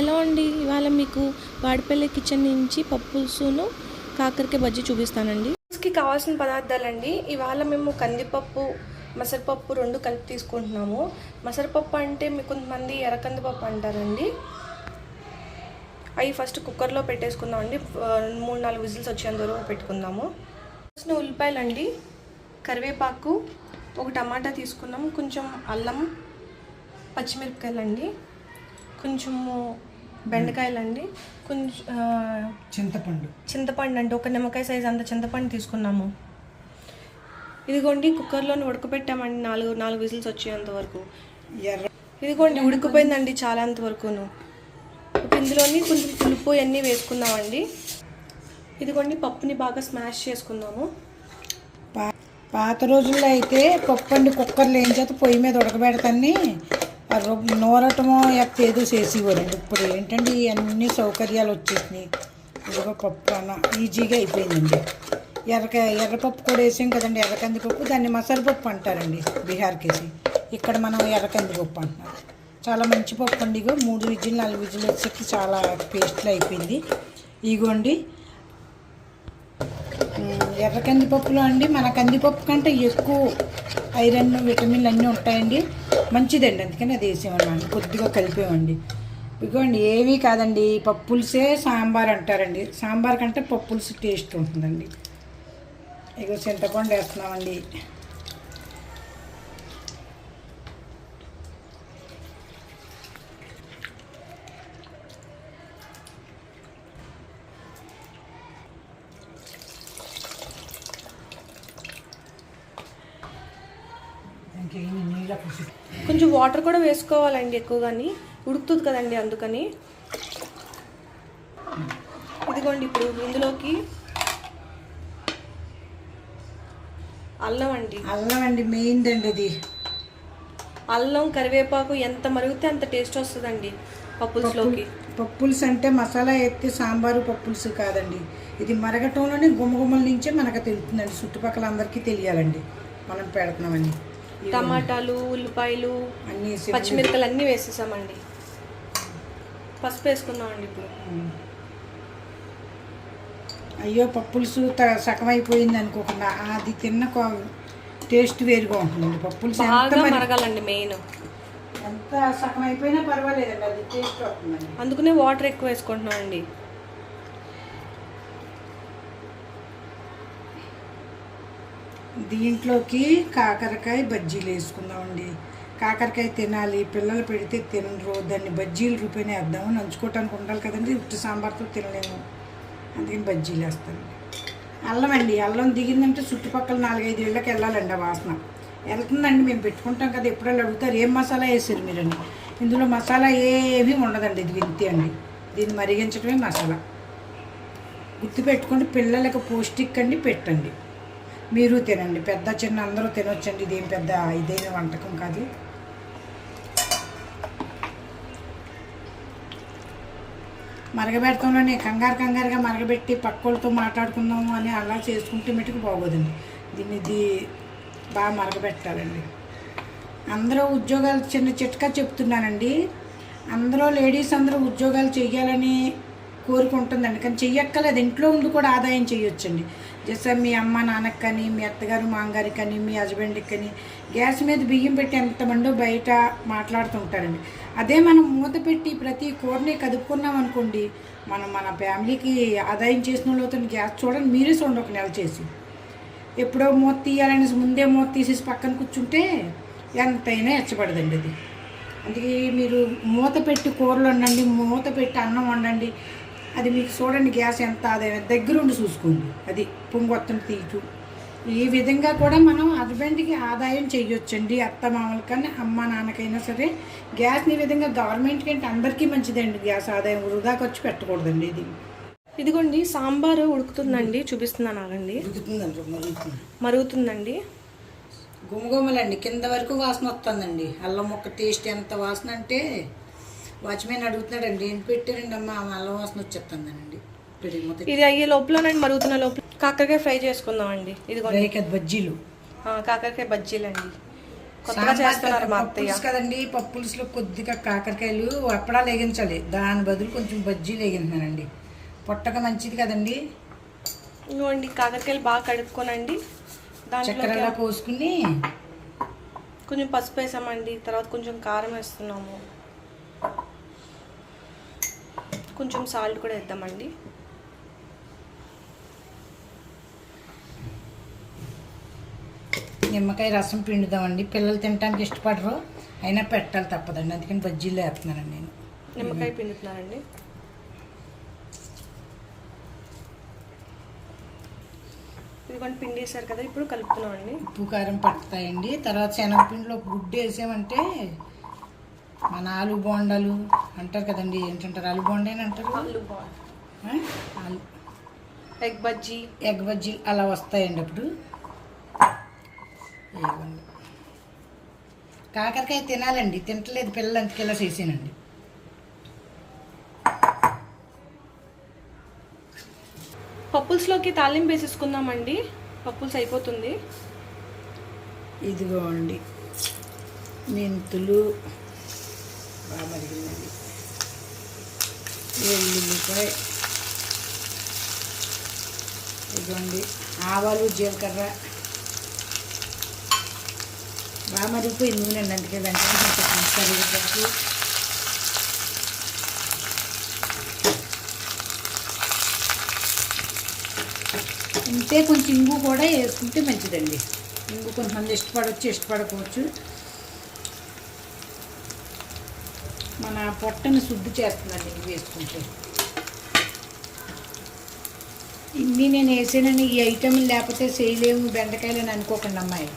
Hello అండి, ఇవాళ మీకు వాడిపల్లి కిచెన్ నుంచి పప్పు పులుసును కాకరకాయ బజ్జీ చూపిస్తానండి. పులుసుకి కావాల్సిన పదార్థాలండి. ఇవాళ మేము కందిపప్పు, మసరపప్పు రెండు కలిపి తీసుకుంటున్నాము. మసరపప్పు అంటే మీకు కొంతమంది ఎర్రకందిపప్పు అంటారండి. అవి ఫస్ట్ కుక్కర్లో పెట్టేసుకుందామండి. 3-4 విజిల్స్ వచ్చేంత వరకు పెట్టుకుందాము. ఫస్ట్ ఉల్లిపాయలు అండి, కరివేపాకు, ఒక టమాటా తీసుకున్నాం, కొంచెం అల్లం, పచ్చిమిరపకాయలు అండి, కొంచెము బెండకాయలండి, కొంచెం చింతపండు అంటే ఒక నిమ్మకాయ సైజ్ అంత చింతపండు తీసుకున్నాము. ఇదిగోండి కుక్కర్లోని ఉడకపెట్టామండి 4 విజిల్స్ వచ్చేంత వరకు. ఇదిగోండి ఉడికిపోయిందండి చాలా అంతవరకును. ఇందులోని కొంచెం పులుపు అన్నీ వేసుకుందామండి. ఇదిగోండి పప్పుని బాగా స్మాష్ చేసుకుందాము. పాత రోజుల్లో అయితే పప్పు అండి కుక్కర్లో ఏం చేత పొయ్యి మీద ఉడకబెడతాన్ని నూరటమో ఏదో చేసేవారండి. ఇప్పుడు ఏంటండి అన్ని సౌకర్యాలు వచ్చేసినాయి. ఇదిగో పప్పు అన్న ఈజీగా అయిపోయిందండి. ఎర్రపప్పు కూడా వేసాం కదండి, ఎర్రకందిపప్పు. దాన్ని మసరపప్పు అంటారండి బీహార్కేసి. ఇక్కడ మనం ఎర్రకందిపప్పు అంటున్నాం. చాలా మంచి పప్పు అండి. ఇగో 3 విజిల్ 4 విజిల్ వచ్చేసి చాలా పేస్ట్లో అయిపోయింది. ఇగోండి ఎర్ర కందిపప్పులో అండి మన కందిపప్పు కంటే ఎక్కువ ఐరన్, విటమిన్లు అన్నీ ఉంటాయండి. మంచిదండి, అందుకని అది వేసామన్నమాట. కొద్దిగా కలిపామండి. ఇదిగోండి ఏమీ కాదండి, పప్పులుసే సాంబార్ అంటారండి. సాంబార్ కంటే పప్పులుసు టేస్ట్ ఉంటుందండి. ఇగో చింతపండు వేస్తున్నామండి. కొంచెం వాటర్ కూడా వేసుకోవాలండి ఎక్కువగాని, ఉడుకుతుంది కదండి అందుకని. ఇదిగోండి ఇప్పుడు ఇందులోకి అల్లం అండి మెయిన్ అండి అది. అల్లం, కరివేపాకు ఎంత మరిగితే అంత టేస్ట్ వస్తుందండి పప్పుల్స్లోకి. పప్పులుసు అంటే మసాలా ఎత్తి సాంబారు పప్పులుసు కాదండి. ఇది మరగటంలోనే గుమ్మగుమ్మల నుంచే మనకు తెలుస్తుందండి. చుట్టుపక్కల అందరికీ తెలియాలండి మనం పెడుతున్నామని. టమాటాలు, ఉల్లిపాయలు, అన్నీ పచ్చిమిరపకాయలు అన్నీ వేసేసామండి. పసుపు వేసుకున్నామండి ఇప్పుడు. అయ్యో పప్పులుసు సగం అయిపోయింది అనుకోకుండా అది తిన్న టేస్ట్ వేరుగా ఉంటుందండి. పప్పులుసు బాగా మరగాలండి మెయిన్. ఎంత సగం అయిపోయినా పర్వాలేదండి, అది టేస్ట్ వస్తుందండి. అందుకనే వాటర్ ఎక్కువ వేసుకుంటున్నామండి. దీంట్లోకి కాకరకాయ బజ్జీలు వేసుకుందామండి. కాకరకాయ తినాలి, పిల్లలు పెడితే తినరు. దాన్ని బజ్జీలు రూపాయనే వేద్దాము. నంచుకోవటానికి ఉండాలి కదండి, ఉట్టి సాంబార్తో తినలేము. అందుకని బజ్జీలు వేస్తాను. అల్లం అండి, అల్లం దిగిందంటే చుట్టుపక్కల 4-5 ఇళ్ళకి వెళ్ళాలండి ఆ వాసన. వెళ్తుందండి, మేము పెట్టుకుంటాం కదా. ఎప్పుడైనా అడుగుతారు ఏం మసాలా వేసారు మీరండి. ఇందులో మసాలా ఏమీ ఉండదండి, ఇది వింతే అండి. దీన్ని మరిగించడమే మసాలా. గుర్తు పెట్టుకోండి, పిల్లలకి పౌష్టిక్ అండి, పెట్టండి. మీరు తినండి, పెద్ద చిన్న అందరూ తినొచ్చండి. ఇదేం పెద్ద ఇదైన వంటకం కాదు. మరగబెడతాంలోనే కంగారుగా మరగబెట్టి పక్కోళ్ళతో మాట్లాడుకుందాము అని అలా చేసుకుంటే మటుకు బాగోదండి. దీన్ని బాగా మరగబెట్టాలండి. అందరూ ఉద్యోగాలు చిన్న చిట్కా చెప్తున్నానండి. అందరూ లేడీస్ అందరూ ఉద్యోగాలు చెయ్యాలని కోరుకుంటుందండి, కానీ చెయ్యక్కలేదు. ఇంట్లో ఉండి కూడా ఆదాయం చేయొచ్చండి. జస్ట్ మీ అమ్మ నాన్నకి కానీ, మీ అత్తగారు మామగారికి కానీ, మీ హస్బెండ్కి కానీ గ్యాస్ మీద బియ్యం పెట్టి ఎంతమందో బయట మాట్లాడుతుంటారండి. అదే మనం మూత పెట్టి ప్రతి కూరని కదుపుకున్నాం అనుకోండి, మన ఫ్యామిలీకి ఆదాయం చేసిన వాళ్ళతో గ్యాస్ చూడండి, మీరే చూడండి. ఒక నెల చేసి ఎప్పుడో మూత తీయాలని ముందే మూత తీసేసి పక్కన కూర్చుంటే ఎంతైనా ఎచ్చబడదండి అది. అందుకే మీరు మూత పెట్టి కూరలు వండండి, మూత పెట్టి అన్నం వండండి. అది మీకు చూడండి గ్యాస్ ఎంత ఆదాయం. దగ్గరుండి చూసుకోండి, అది పొంగొత్తని తీయటం. ఈ విధంగా కూడా మనం హస్బెండ్కి ఆదాయం చేయొచ్చండి. అత్త మామూలు కానీ అమ్మ నాన్నకైనా సరే గ్యాస్ని ఈ విధంగా గవర్నమెంట్కి అంటే అందరికీ మంచిదండి. గ్యాస్ ఆదాయం వృధా ఖర్చు పెట్టకూడదండి. ఇది ఇదిగోండి సాంబారు ఉడుకుతుందండి, చూపిస్తున్నాను ఆగండి. మరుగుతుందండి. గుమగుమలండి, కింద వరకు వాసన వస్తుందండి. అల్లం ముక్క టేస్ట్ ఎంత వాసన అంటే వాచ్మెన్ అడుగుతున్నాడండి, ఏం పెట్టారండి అమ్మ, అల్లం వాసన వచ్చేస్తుందండి. ఇది అయ్యే లోపలనండి, మరుగుతున్న లోపల కాకరకాయ ఫ్రై చేసుకుందామండి. ఇదిగోండి బజ్జీలు, కాకరకాయ బజ్జీలు అండి. కొత్తగా చేస్తున్నారు మా అత్తయ్య. పప్పులుసు కదండి, పప్పులుసులో కొద్దిగా కాకరకాయలు అప్పడాలు వేగించాలి, దాని బదులు కొంచెం బజ్జీలు వేగింటున్నానండి. పొట్టగా మంచిది కదండి. ఇదిగోండి కాకరకాయలు బాగా కడుక్కోనండి, చక్కెరలా దాంట్లో పోసుకుని కొంచెం పసుపు వేసామండి, తర్వాత కొంచెం కారం వేస్తున్నాము, కొంచెం సాల్ట్ కూడా వేద్దామండి. నిమ్మకాయ రసం పిండుదామండి. పిల్లలు తినడానికి ఇష్టపడరు, అయినా పెట్టాలి తప్పదండి, అందుకని బజ్జీలు వేస్తున్నానండి నేను. నిమ్మకాయ పిండుతున్నానండి. ఇదిగోండి పిండి వేసారు కదా, ఇప్పుడు కలుపుతున్నామండి. ఉప్పు కారం పట్టుతాయండి. తర్వాత శనగపిండిలో ఒక గుడ్డు వేసామంటే మన ఆలు బోండాలు అంటారు కదండి, ఏంటంటారు, ఆలు బోండా అని అంటారు, ఆలు బాల్, ఆలు ఎగ్ బజ్జీ, ఎగ్ బజ్జీలు అలా వస్తాయండి. అప్పుడు ఇవ్వండి. కాకరకాయ తినాలండి, తింటలేదు పిల్లలు, అందుకే ఇలా చేసానండి. పప్పుల్స్లోకి తాలింపు వేసేసుకుందామండి. పప్పుల్స్ అయిపోతుంది. ఇదిగోండి మెంతులు బాగా మరిగిందండి, వెల్లుల్లిపాయ, ఇదిగోండి ఆవాలు, జీలకర్ర బాగా మరిగిపోయి నూనె అండి, అందుకే వెంటనే కరివేపాకు, ఇంతే. కొంచెం ఇంగు కూడా వేసుకుంటే మంచిదండి. ఇంగు కొంతమంది ఇష్టపడవచ్చు, ఇష్టపడకపోవచ్చు. మన పొట్టని శుద్ధి చేస్తుందండి ఇంగు వేసుకుంటే. ఇన్ని నేను వేసానని ఈ ఐటెంలు లేకపోతే చేయలేము బెండకాయలు అని అనుకోకండి అమ్మాయి.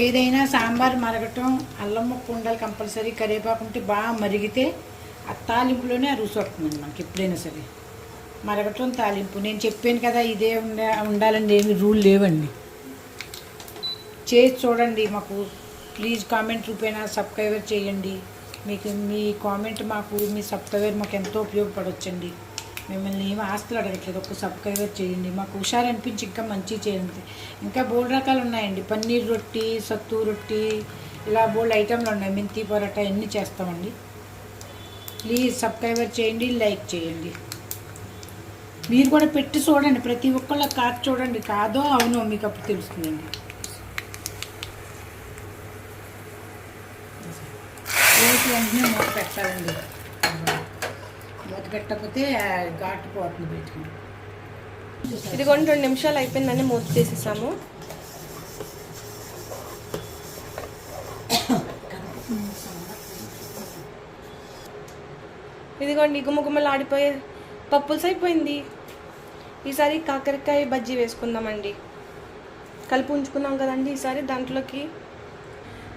ఏదైనా సాంబార్ మరగటం, అల్లం ముక్క ఉండాలి కంపల్సరీ, కరివేపాకు ఉంటే బాగా మరిగితే ఆ తాలింపులోనే ఆ రుచి వస్తుందండి మనకి. ఎప్పుడైనా సరే మరగటం, తాలింపు. నేను చెప్పాను కదా, ఇదే ఉండాలండి, ఏమి రూల్ లేవండి. చేసి చూడండి. మాకు ప్లీజ్ కామెంట్ రూపేనా సబ్స్క్రైబ్ చేయండి. మీకు మీ కామెంట్ మాకు, మీ సబ్స్క్రైబర్ మాకు ఎంతో ఉపయోగపడవచ్చండి. మిమ్మల్ని ఏమి ఆస్తులు అడగట్లేదు, ఒక సబ్స్క్రైబర్ చేయండి. మాకు హుషారు అనిపించి ఇంకా మంచిగా చేయండి. ఇంకా బోల్డ్ రకాలు ఉన్నాయండి, పన్నీర్ రొట్టి, సత్తు రొట్టి, ఇలా బోల్డ్ ఐటెంలు ఉన్నాయి, మెంతి పొరాటా అన్నీ చేస్తామండి. ప్లీజ్ సబ్స్క్రైబర్ చేయండి, లైక్ చేయండి. మీరు కూడా పెట్టి చూడండి, ప్రతి ఒక్కళ్ళ కాదు చూడండి, కాదో అవునో మీకు అప్పుడు తెలుస్తుందండి. వేసి వెంటనే మూత పెట్టాలండి, మూత పెట్టకపోతే ఘాటు పోతుంది బయటకు. ఇదిగోండి 2 నిమిషాలు అయిపోయిందని మూత తీసేసాము. ఇదిగోండి గుమ్మగుమ్మలు ఆడిపోయే పప్పుల్స్ అయిపోయింది. ఈసారి కాకరకాయ బజ్జీ వేసుకుందామండి. కలిపి ఉంచుకున్నాం కదండి, ఈసారి దాంట్లోకి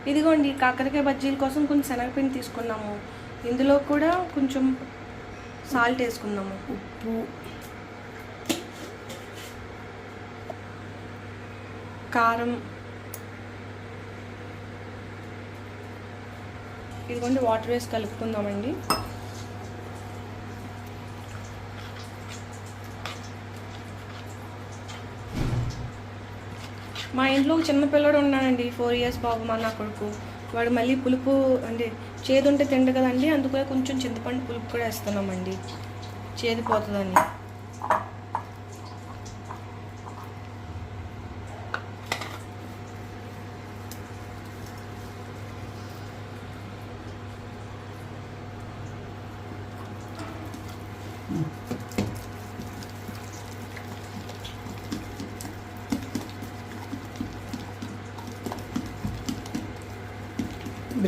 ఇదిగోండి కాకరకాయ బజ్జీల కోసం కొంచెం శనగపిండి తీసుకున్నాము. ఇందులో కూడా కొంచెం సాల్ట్ వేసుకుందాము, ఉప్పు, కారం, ఇదిగోండి వాటర్ వేసి కలుపుకుందామండి. మా ఇంట్లో ఒక చిన్న పిల్లడు ఉన్నాడండి, 4 years బాబు, మా నా కొడుకు. వాడు మళ్ళీ పులుపు అంటే చేదు ఉంటే తిండు కదండి, అందుకే కొంచెం చింతపండు పులుపు కూడా వేస్తున్నామండి, చేదు పోతుందని.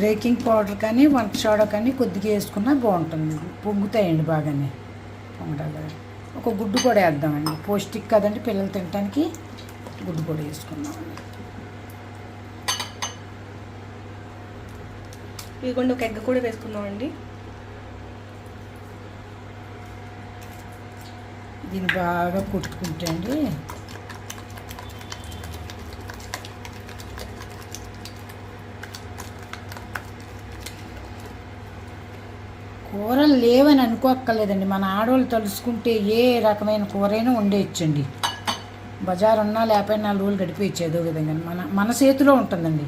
బేకింగ్ పౌడర్ కానీ వంట సోడా కానీ కొద్దిగా వేసుకున్నా బాగుంటుంది, పొంగుతాయండి బాగానే. పొంగడాలు ఒక గుడ్డు కూడా వేద్దామండి, పౌష్టిక్ కదండి పిల్లలు తినడానికి, గుడ్డు కూడా వేసుకుందామండి. ఇదిగోండి ఒక ఎగ్ కూడా వేసుకుందామండి. దీన్ని బాగా కొట్టుకుంటే అండి కూరలు లేవని అనుకోక్కర్లేదండి. మన ఆడవాళ్ళు తలుసుకుంటే ఏ రకమైన కూరైనా వండేయచ్చండి. బజారు ఉన్నా లేకపోయినా 4 రోజులు గడిపేయచ్చు ఏదో విధంగా. మన చేతిలో ఉంటుందండి.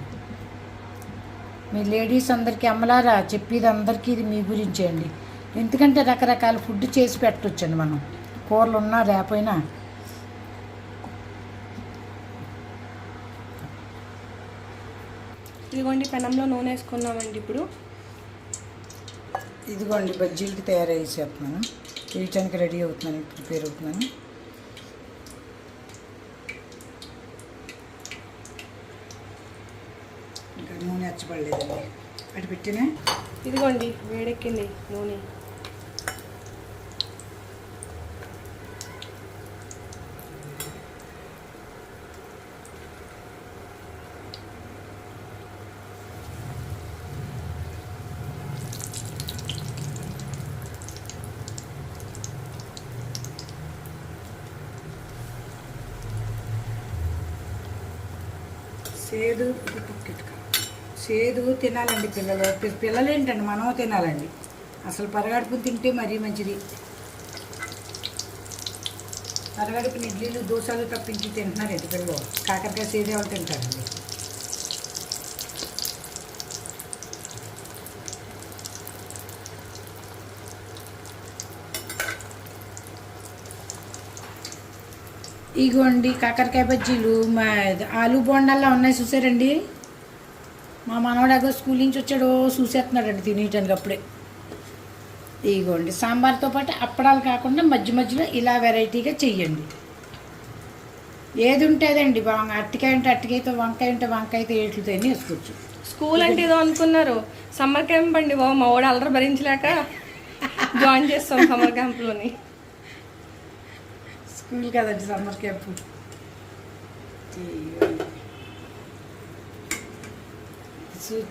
మీ లేడీస్ అందరికీ అమ్మలారా చెప్పేది అందరికీ ఇది మీ గురించే అండి. ఎందుకంటే రకరకాల ఫుడ్ చేసి పెట్టొచ్చండి మనం, కూరలు ఉన్నా లేకపోయినా. ఇదిగోండి పెనంలో నూనె వేసుకున్నామండి. ఇప్పుడు ఇదిగోండి బజ్జీలకి తయారు చేసేస్తున్నాను, చేయటానికి రెడీ అవుతున్నాను, ప్రిపేర్ అవుతున్నాను. ఇంకా నూనె ఎచ్చబడలేదండి, అటు పెట్టినా. ఇదిగోండి వేడెక్కింది నూనె. సేదు సేదు తినాలండి పిల్లలు. పిల్లలు ఏంటండి, మనం తినాలండి. అసలు పరగడుపుని తింటే మరీ మంచిది. పరగడుపుని ఇడ్లీలు దోశలు తప్పించి తింటున్నారు ఎటు పిల్లలు. కాకరకాయ సేదే వాళ్ళు తింటారండి. ఇగోండి కాకరకాయ బజ్జీలు, మా ఆలు బోండాల్లో ఉన్నాయి చూసారండి. మా మనవడాగో స్కూల్ నుంచి వచ్చాడో చూసేస్తున్నాడండి తినేయటానికి అప్పుడే. ఇగోండి సాంబార్తో పాటు అప్పడాలు కాకుండా మధ్య మధ్యలో ఇలా వెరైటీగా చెయ్యండి. ఏది ఉంటే అదండి. బాగా అరటికాయ అంటే అరటికాయతో, వంకాయ అంటే వంకాయతో, ఏట్లతో అన్నీ వేసుకోవచ్చు. స్కూల్ అంటే ఏదో అనుకున్నారు, సమ్మర్ క్యాంప్ అండి బాబు. మా వాడు అల్లరి భరించలేక జాయిన్ చేస్తాం సమ్మర్ క్యాంప్లోని. స్కూల్ కదండి సమ్మర్ క్యాంప్.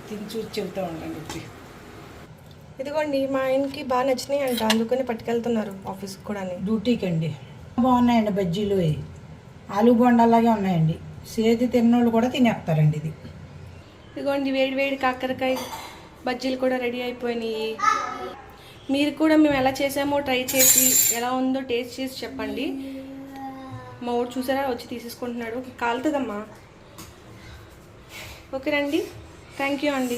తిని చూసి చెబుతూ ఉండండి. ఇదిగోండి మా ఆయనకి బాగా నచ్చినాయి అంట, అందుకని పట్టుకెళ్తున్నారు ఆఫీస్కి కూడా. డ్యూటీకి అండి. బాగున్నాయండి బజ్జీలు, ఆలు బోండాలాగే ఉన్నాయండి. సేది తిన్నోళ్ళు కూడా తినేస్తారండి ఇది. ఇదిగోండి వేడి వేడి కాకరకాయ బజ్జీలు కూడా రెడీ అయిపోయినాయి. మీరు కూడా మేము ఎలా చేసామో ట్రై చేసి ఎలా ఉందో టేస్ట్ చేసి చెప్పండి. మా ఊరు చూసారా వచ్చి తీసేసుకుంటున్నాడు, కాలుతుందమ్మా. ఓకేనండి, థ్యాంక్ యూ అండి.